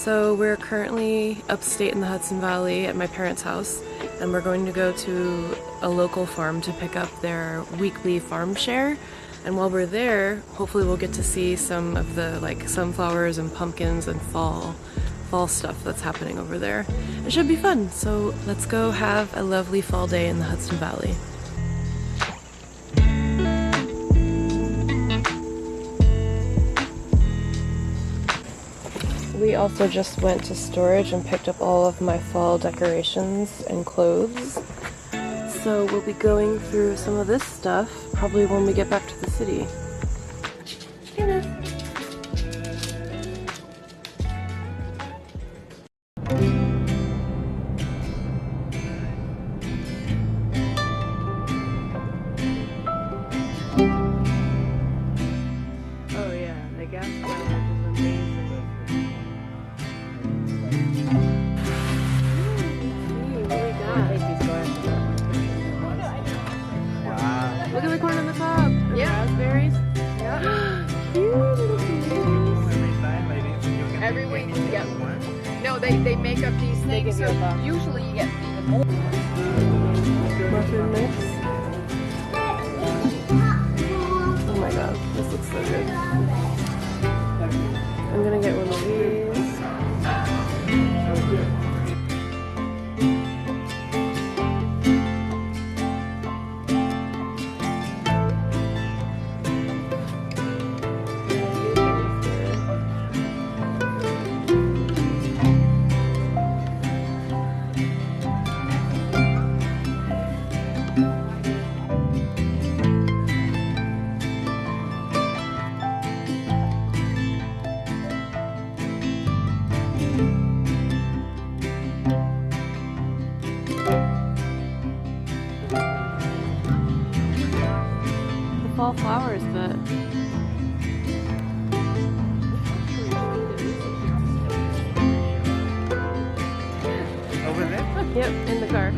So we're currently upstate in the Hudson Valley at my parents' house, and we're going to go to a local farm to pick up their weekly farm share. And while we're there, hopefully we'll get to see some of the like sunflowers and pumpkins and fall stuff that's happening over there. It should be fun. So let's go have a lovely fall day in the Hudson Valley. We also just went to storage and picked up all of my fall decorations and clothes. So we'll be going through some of this stuff probably when we get back to the city. Oh yeah, the gas mileage is amazing. Look at the corn on the top. And raspberries. Yeah. Cute little babies. Every week, yeah. No, they make up these things, so usually you get even more. Mushroom mix. Oh my god, this looks so good. I'm gonna get one of these. Fall flowers, but over there? yep, in the car.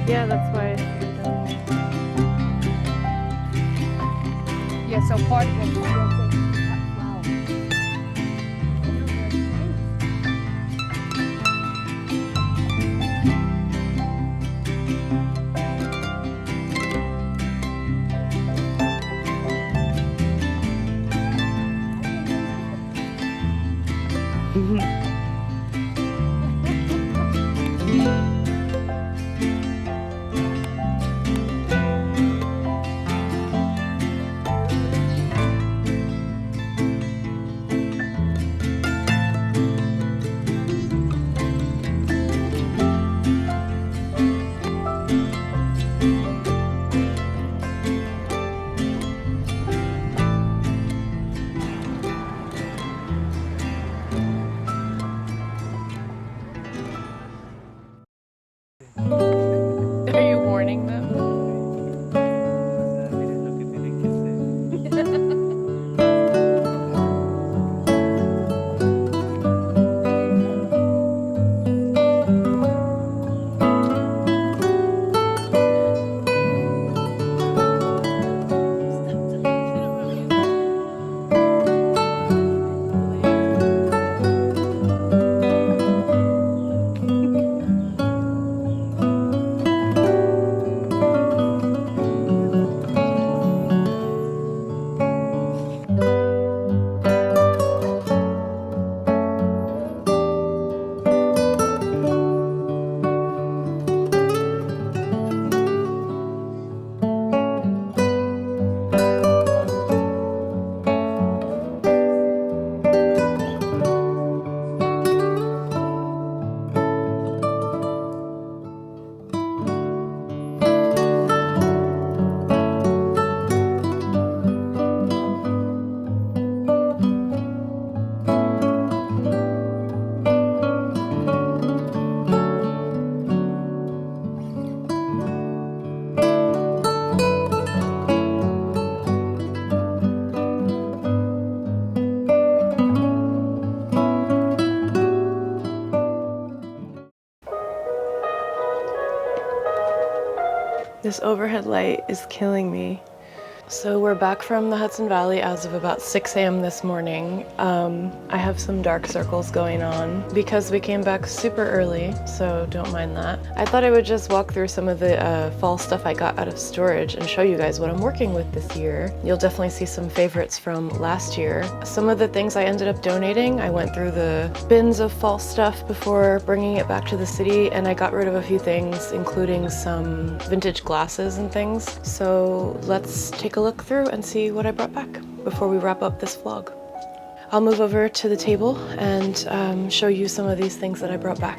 Yeah, that's why. Yeah, so part of it. Are you warning them? This overhead light is killing me. So we're back from the Hudson Valley as of about 6 a.m. this morning. I have some dark circles going on because we came back super early, so don't mind that. I thought I would just walk through some of the fall stuff I got out of storage and show you guys what I'm working with this year. You'll definitely see some favorites from last year. Some of the things I ended up donating, I went through the bins of fall stuff before bringing it back to the city, and I got rid of a few things, including some vintage glasses and things. So let's take a look through and see what I brought back before we wrap up this vlog. I'll move over to the table and show you some of these things that I brought back.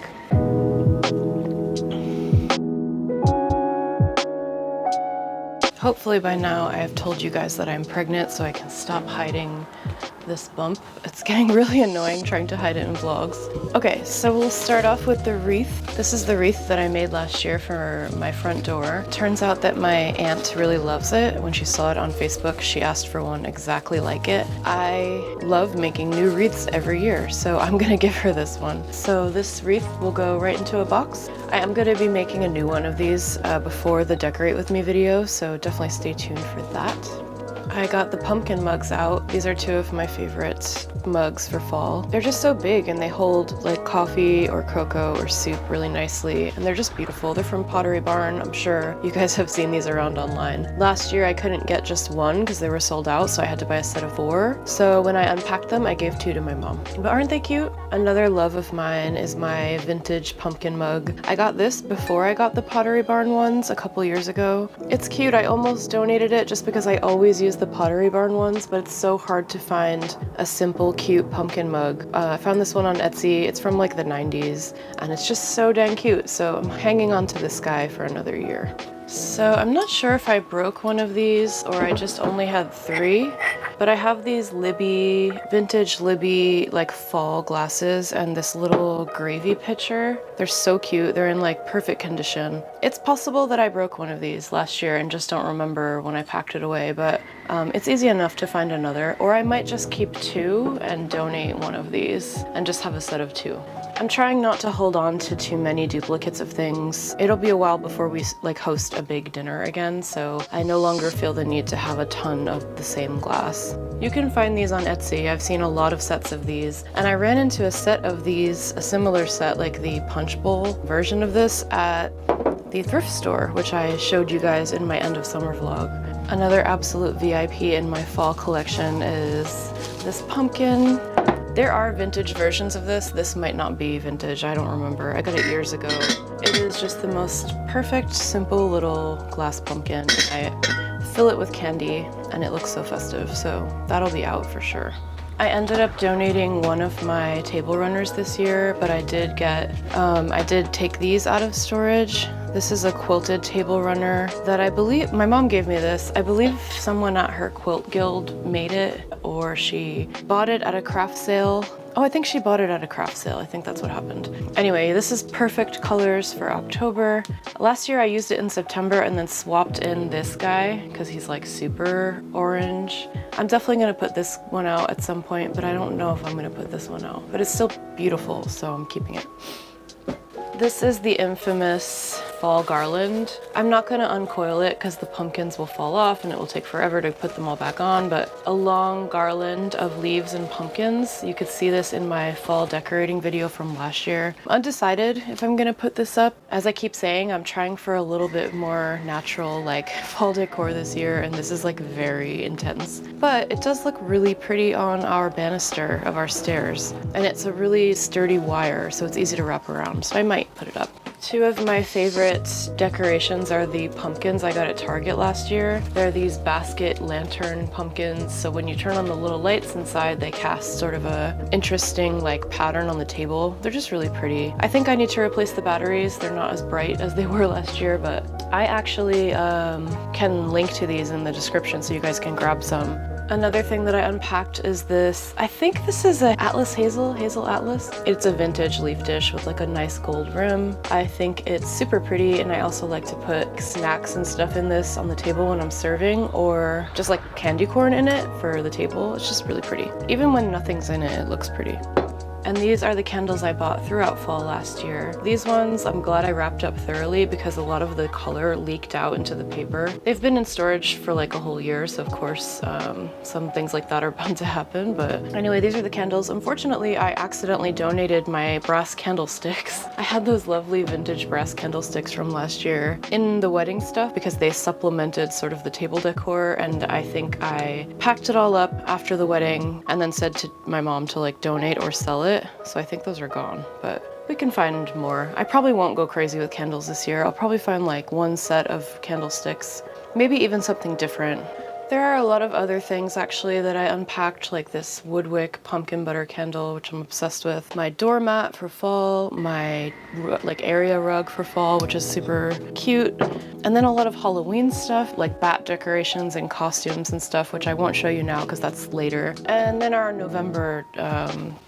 Hopefully by now I have told you guys that I'm pregnant so I can stop hiding this bump. It's getting really annoying trying to hide it in vlogs. Okay, so we'll start off with the wreath. This is the wreath that I made last year for my front door. Turns out that my aunt really loves it. When she saw it on Facebook, she asked for one exactly like it. I love making new wreaths every year, so I'm gonna give her this one. So this wreath will go right into a box. I am gonna be making a new one of these before the Decorate With Me video, so definitely stay tuned for that. I got the pumpkin mugs out. These are two of my favorite mugs for fall. They're just so big and they hold like coffee or cocoa or soup really nicely, and they're just beautiful. They're from Pottery Barn. I'm sure you guys have seen these around online. Last year I couldn't get just one because they were sold out, so I had to buy a set of 4. So when I unpacked them, I gave 2 to my mom. But aren't they cute? Another love of mine is my vintage pumpkin mug. I got this before I got the Pottery Barn ones a couple years ago. It's cute. I almost donated it just because I always use the Pottery Barn ones, but it's so hard to find a simple, cute pumpkin mug. I found this one on Etsy. It's from like the 90s, and it's just so dang cute. So I'm hanging on to this guy for another year. So I'm not sure if I broke one of these or I just only had 3, but I have these Libby, vintage Libby like fall glasses and this little gravy pitcher. They're so cute. They're in like perfect condition. It's possible that I broke one of these last year and just don't remember when I packed it away, but it's easy enough to find another, or I might just keep 2 and donate one of these and just have a set of 2. I'm trying not to hold on to too many duplicates of things. It'll be a while before we like host a big dinner again, so I no longer feel the need to have a ton of the same glass. You can find these on Etsy. I've seen a lot of sets of these, and I ran into a set of these, a similar set like the punch bowl version of this at the thrift store, which I showed you guys in my end of summer vlog. Another absolute VIP in my fall collection is this pumpkin. There are vintage versions of this. This might not be vintage, I don't remember. I got it years ago. It is just the most perfect, simple little glass pumpkin. I fill it with candy and it looks so festive, so that'll be out for sure. I ended up donating one of my table runners this year, but I did take these out of storage. This is a quilted table runner that I believe, my mom gave me this. I believe someone at her quilt guild made it, or she bought it at a craft sale. Oh, I think she bought it at a craft sale. I think that's what happened. Anyway, this is perfect colors for October. Last year I used it in September and then swapped in this guy because he's like super orange. I'm definitely gonna put this one out at some point, but I don't know if I'm gonna put this one out. But it's still beautiful, so I'm keeping it. This is the infamous fall garland. I'm not gonna uncoil it because the pumpkins will fall off and it will take forever to put them all back on, but a long garland of leaves and pumpkins. You could see this in my fall decorating video from last year. I'm undecided if I'm gonna put this up. As I keep saying, I'm trying for a little bit more natural like fall decor this year, and this is like very intense. But it does look really pretty on our banister of our stairs, and it's a really sturdy wire, so it's easy to wrap around, so I might put it up. 2 of my favorite decorations are the pumpkins I got at Target last year. They're these basket lantern pumpkins, so when you turn on the little lights inside, they cast sort of a interesting like pattern on the table. They're just really pretty. I think I need to replace the batteries. They're not as bright as they were last year, but I actually can link to these in the description so you guys can grab some. Another thing that I unpacked is this. I think this is a Atlas Hazel Atlas. It's a vintage leaf dish with like a nice gold rim. I think it's super pretty, and I also like to put snacks and stuff in this on the table when I'm serving, or just like candy corn in it for the table. It's just really pretty. Even when nothing's in it, it looks pretty. And these are the candles I bought throughout fall last year. These ones I'm glad I wrapped up thoroughly because a lot of the color leaked out into the paper. They've been in storage for like a whole year, so of course some things like that are bound to happen. But anyway, these are the candles. Unfortunately, I accidentally donated my brass candlesticks. I had those lovely vintage brass candlesticks from last year in the wedding stuff because they supplemented sort of the table decor, and I think I packed it all up after the wedding and then said to my mom to like donate or sell it. So I think those are gone, but we can find more. I probably won't go crazy with candles this year. I'll probably find like one set of candlesticks, maybe even something different. There are a lot of other things actually that I unpacked, like this Woodwick pumpkin butter candle, which I'm obsessed with. My doormat for fall, my like area rug for fall, which is super cute. And then a lot of Halloween stuff, like bat decorations and costumes and stuff, which I won't show you now because that's later. And then our November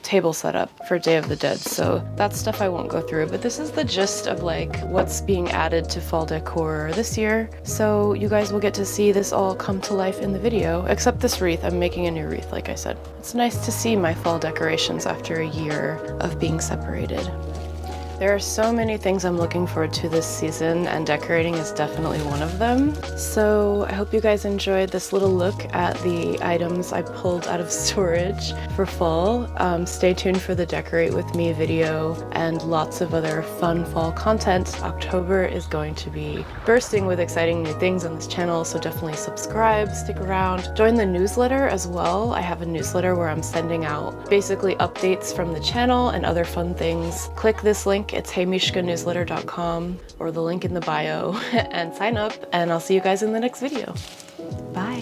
table setup for Day of the Dead. So that's stuff I won't go through, but this is the gist of like what's being added to fall decor this year. So you guys will get to see this all come to life in the video, except this wreath. I'm making a new wreath, like I said. It's nice to see my fall decorations after a year of being separated. There are so many things I'm looking forward to this season, and decorating is definitely one of them. So I hope you guys enjoyed this little look at the items I pulled out of storage for fall. Stay tuned for the Decorate With Me video and lots of other fun fall content. October is going to be bursting with exciting new things on this channel, so definitely subscribe, stick around. Join the newsletter as well. I have a newsletter where I'm sending out basically updates from the channel and other fun things. Click this link. It's heymishkanewsletter.com or the link in the bio and sign up, and I'll see you guys in the next video. Bye.